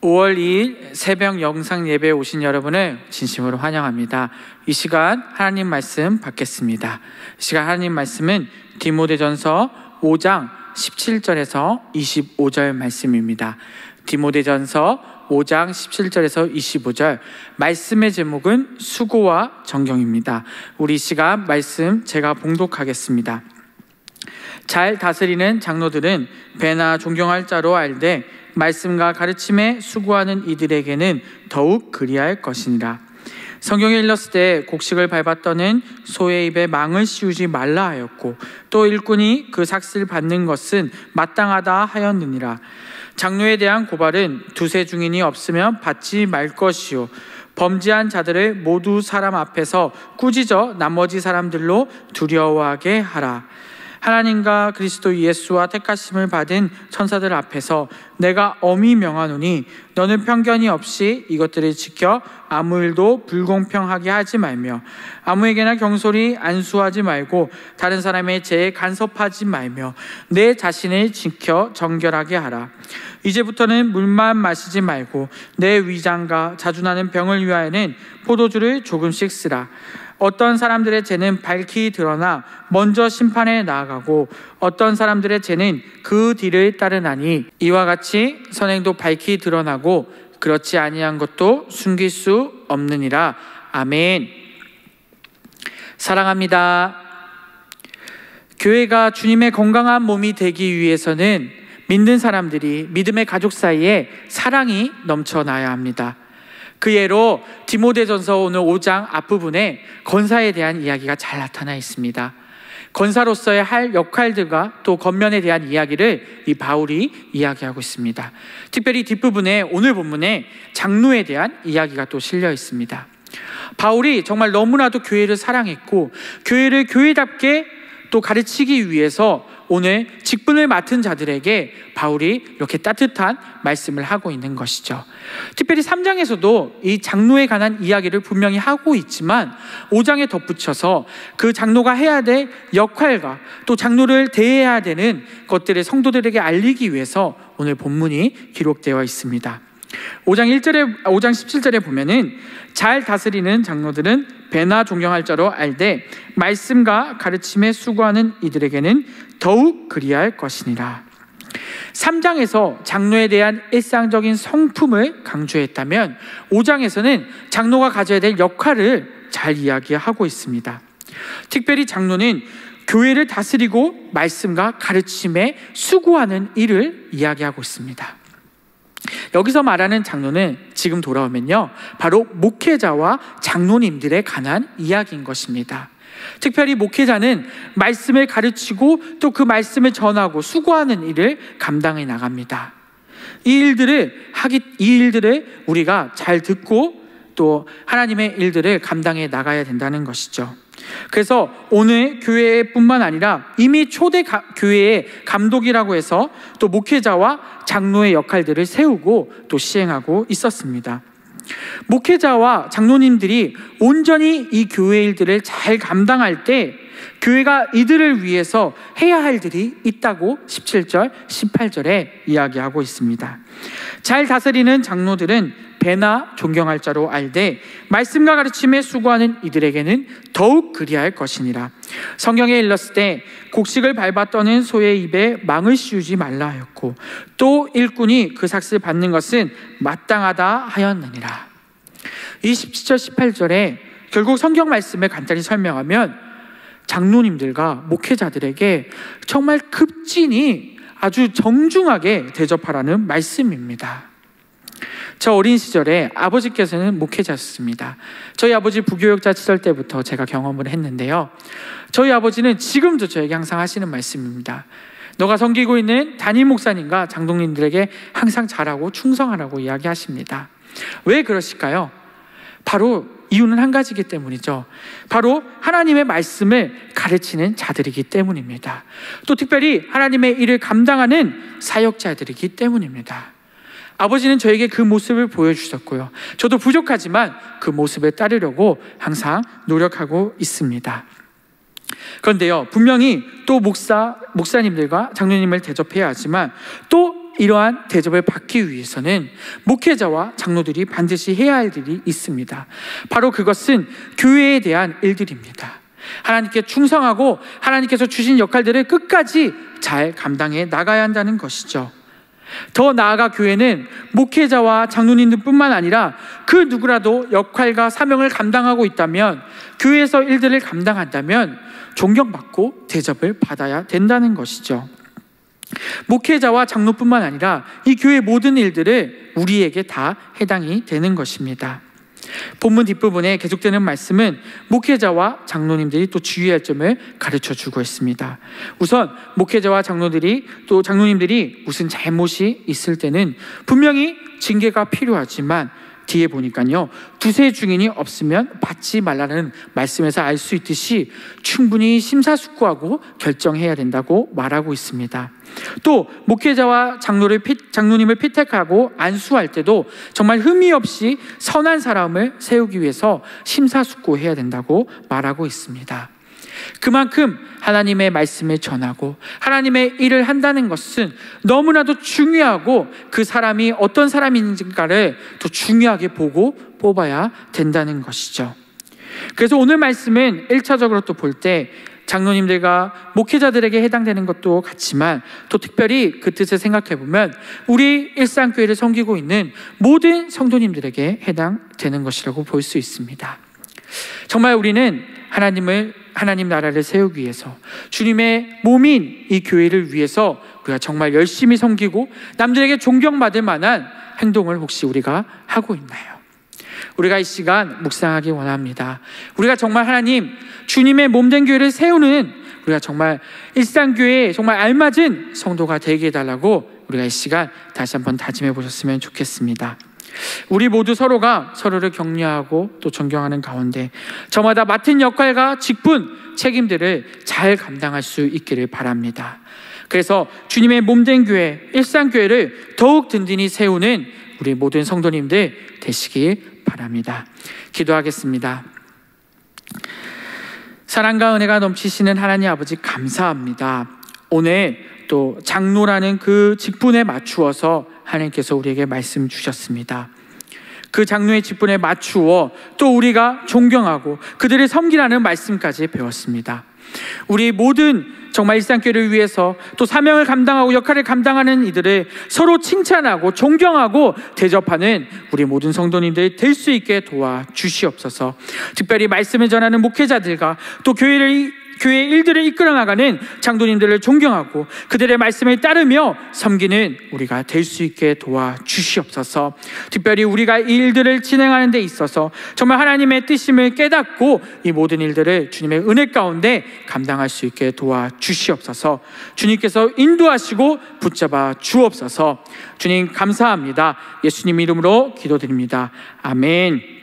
5월 2일 새벽 영상 예배에 오신 여러분을 진심으로 환영합니다. 이 시간 하나님 말씀 받겠습니다. 이 시간 하나님 말씀은 디모데전서 5장 17절에서 25절 말씀입니다. 디모데전서 5장 17절에서 25절 말씀의 제목은 수고와 정경입니다. 우리 이 시간 말씀 제가 봉독하겠습니다. 잘 다스리는 장로들은 배나 존경할 자로 알되 말씀과 가르침에 수고하는 이들에게는 더욱 그리할 것이니라. 성경에 일렀을 때 곡식을 밟았더는 소의 입에 망을 씌우지 말라 하였고 또 일꾼이 그 삭슬 받는 것은 마땅하다 하였느니라. 장로에 대한 고발은 두세 증인이 없으면 받지 말 것이요 범죄한 자들을 모두 사람 앞에서 꾸짖어 나머지 사람들로 두려워하게 하라. 하나님과 그리스도 예수와 택하심을 받은 천사들 앞에서 내가 엄히 명하노니 너는 편견이 없이 이것들을 지켜 아무 일도 불공평하게 하지 말며 아무에게나 경솔히 안수하지 말고 다른 사람의 죄에 간섭하지 말며 내 자신을 지켜 정결하게 하라. 이제부터는 물만 마시지 말고 내 위장과 자주 나는 병을 위하여는 포도주를 조금씩 쓰라. 어떤 사람들의 죄는 밝히 드러나 먼저 심판에 나아가고 어떤 사람들의 죄는 그 뒤를 따르나니 이와 같이 선행도 밝히 드러나고 그렇지 아니한 것도 숨길 수 없느니라. 아멘. 사랑합니다. 교회가 주님의 건강한 몸이 되기 위해서는 믿는 사람들이 믿음의 가족 사이에 사랑이 넘쳐나야 합니다. 그 예로 디모데전서 오늘 5장 앞부분에 건사에 대한 이야기가 잘 나타나 있습니다. 건사로서의 할 역할들과 또 겉면에 대한 이야기를 이 바울이 이야기하고 있습니다. 특별히 뒷부분에 오늘 본문에 장로에 대한 이야기가 또 실려 있습니다. 바울이 정말 너무나도 교회를 사랑했고 교회를 교회답게 또 가르치기 위해서 오늘 직분을 맡은 자들에게 바울이 이렇게 따뜻한 말씀을 하고 있는 것이죠. 특별히 3장에서도 이 장로에 관한 이야기를 분명히 하고 있지만 5장에 덧붙여서 그 장로가 해야 될 역할과 또 장로를 대해야 되는 것들을 성도들에게 알리기 위해서 오늘 본문이 기록되어 있습니다. 5장 17절에 보면은 잘 다스리는 장로들은 배나 존경할 자로 알되 말씀과 가르침에 수고하는 이들에게는 더욱 그리할 것이니라. 3장에서 장로에 대한 일상적인 성품을 강조했다면 5장에서는 장로가 가져야 될 역할을 잘 이야기하고 있습니다. 특별히 장로는 교회를 다스리고 말씀과 가르침에 수고하는 일을 이야기하고 있습니다. 여기서 말하는 장로는 지금 돌아오면요 바로 목회자와 장로님들에 관한 이야기인 것입니다. 특별히 목회자는 말씀을 가르치고 또 그 말씀을 전하고 수고하는 일을 감당해 나갑니다. 이 일들을 우리가 잘 듣고 또 하나님의 일들을 감당해 나가야 된다는 것이죠. 그래서 오늘 교회뿐만 아니라 이미 초대 교회의 감독이라고 해서 또 목회자와 장로의 역할들을 세우고 또 시행하고 있었습니다. 목회자와 장로님들이 온전히 이 교회 일들을 잘 감당할 때 교회가 이들을 위해서 해야 할 일이 있다고 17절, 18절에 이야기하고 있습니다. 잘 다스리는 장로들은 배나 존경할 자로 알되 말씀과 가르침에 수고하는 이들에게는 더욱 그리할 것이니라. 성경에 일렀을 때 곡식을 밟았더는 소의 입에 망을 씌우지 말라 하였고 또 일꾼이 그 삭슬 받는 것은 마땅하다 하였느니라. 이 17절 18절에 결국 성경 말씀을 간단히 설명하면 장로님들과 목회자들에게 정말 급진히 아주 정중하게 대접하라는 말씀입니다. 저 어린 시절에 아버지께서는 목회자였습니다. 저희 아버지 부교육자 시절 때부터 제가 경험을 했는데요, 저희 아버지는 지금도 저에게 항상 하시는 말씀입니다. 너가 섬기고 있는 담임 목사님과 장로님들에게 항상 잘하고 충성하라고 이야기하십니다. 왜 그러실까요? 바로 이유는 한 가지이기 때문이죠. 바로 하나님의 말씀을 가르치는 자들이기 때문입니다. 또 특별히 하나님의 일을 감당하는 사역자들이기 때문입니다. 아버지는 저에게 그 모습을 보여주셨고요, 저도 부족하지만 그 모습을 따르려고 항상 노력하고 있습니다. 그런데요, 분명히 또 목사님들과 장로님을 대접해야 하지만 또 이러한 대접을 받기 위해서는 목회자와 장로들이 반드시 해야 할 일이 있습니다. 바로 그것은 교회에 대한 일들입니다. 하나님께 충성하고 하나님께서 주신 역할들을 끝까지 잘 감당해 나가야 한다는 것이죠. 더 나아가 교회는 목회자와 장로님들뿐만 아니라 그 누구라도 역할과 사명을 감당하고 있다면, 교회에서 일들을 감당한다면 존경받고 대접을 받아야 된다는 것이죠. 목회자와 장로뿐만 아니라 이 교회의 모든 일들을 우리에게 다 해당이 되는 것입니다. 본문 뒷부분에 계속되는 말씀은 목회자와 장로님들이 또 주의할 점을 가르쳐 주고 있습니다. 우선 목회자와 장로님들이 무슨 잘못이 있을 때는 분명히 징계가 필요하지만, 뒤에 보니까요, 두세 증인이 없으면 받지 말라는 말씀에서 알 수 있듯이 충분히 심사숙고하고 결정해야 된다고 말하고 있습니다. 또 목회자와 장로님을 피택하고 안수할 때도 정말 흠이 없이 선한 사람을 세우기 위해서 심사숙고해야 된다고 말하고 있습니다. 그만큼 하나님의 말씀을 전하고 하나님의 일을 한다는 것은 너무나도 중요하고, 그 사람이 어떤 사람인지를 더 중요하게 보고 뽑아야 된다는 것이죠. 그래서 오늘 말씀은 1차적으로 또 볼 때 장로님들과 목회자들에게 해당되는 것도 같지만, 또 특별히 그 뜻을 생각해 보면 우리 일상교회를 섬기고 있는 모든 성도님들에게 해당되는 것이라고 볼 수 있습니다. 정말 우리는 하나님 나라를 세우기 위해서, 주님의 몸인 이 교회를 위해서 우리가 정말 열심히 섬기고 남들에게 존경받을 만한 행동을 혹시 우리가 하고 있나요? 우리가 이 시간 묵상하기 원합니다. 우리가 정말 하나님, 주님의 몸된 교회를 세우는, 우리가 정말 일상교회에 정말 알맞은 성도가 되게 해달라고 우리가 이 시간 다시 한번 다짐해 보셨으면 좋겠습니다. 우리 모두 서로가 서로를 격려하고 또 존경하는 가운데 저마다 맡은 역할과 직분, 책임들을 잘 감당할 수 있기를 바랍니다. 그래서 주님의 몸된 교회, 일상교회를 더욱 든든히 세우는 우리 모든 성도님들 되시길 바랍니다. 기도하겠습니다. 사랑과 은혜가 넘치시는 하나님 아버지, 감사합니다. 오늘 또 장로라는 그 직분에 맞추어서 하나님께서 우리에게 말씀 주셨습니다. 그 장로의 직분에 맞추어 또 우리가 존경하고 그들을 섬기라는 말씀까지 배웠습니다. 우리 모든 정말 일상교회를 위해서 또 사명을 감당하고 역할을 감당하는 이들을 서로 칭찬하고 존경하고 대접하는 우리 모든 성도님들이 될 수 있게 도와주시옵소서. 특별히 말씀을 전하는 목회자들과 또 교회 일들을 이끌어 나가는 장로님들을 존경하고 그들의 말씀을 따르며 섬기는 우리가 될 수 있게 도와주시옵소서. 특별히 우리가 이 일들을 진행하는 데 있어서 정말 하나님의 뜻임을 깨닫고 이 모든 일들을 주님의 은혜 가운데 감당할 수 있게 도와주시옵소서. 주님께서 인도하시고 붙잡아 주옵소서. 주님 감사합니다. 예수님 이름으로 기도드립니다. 아멘.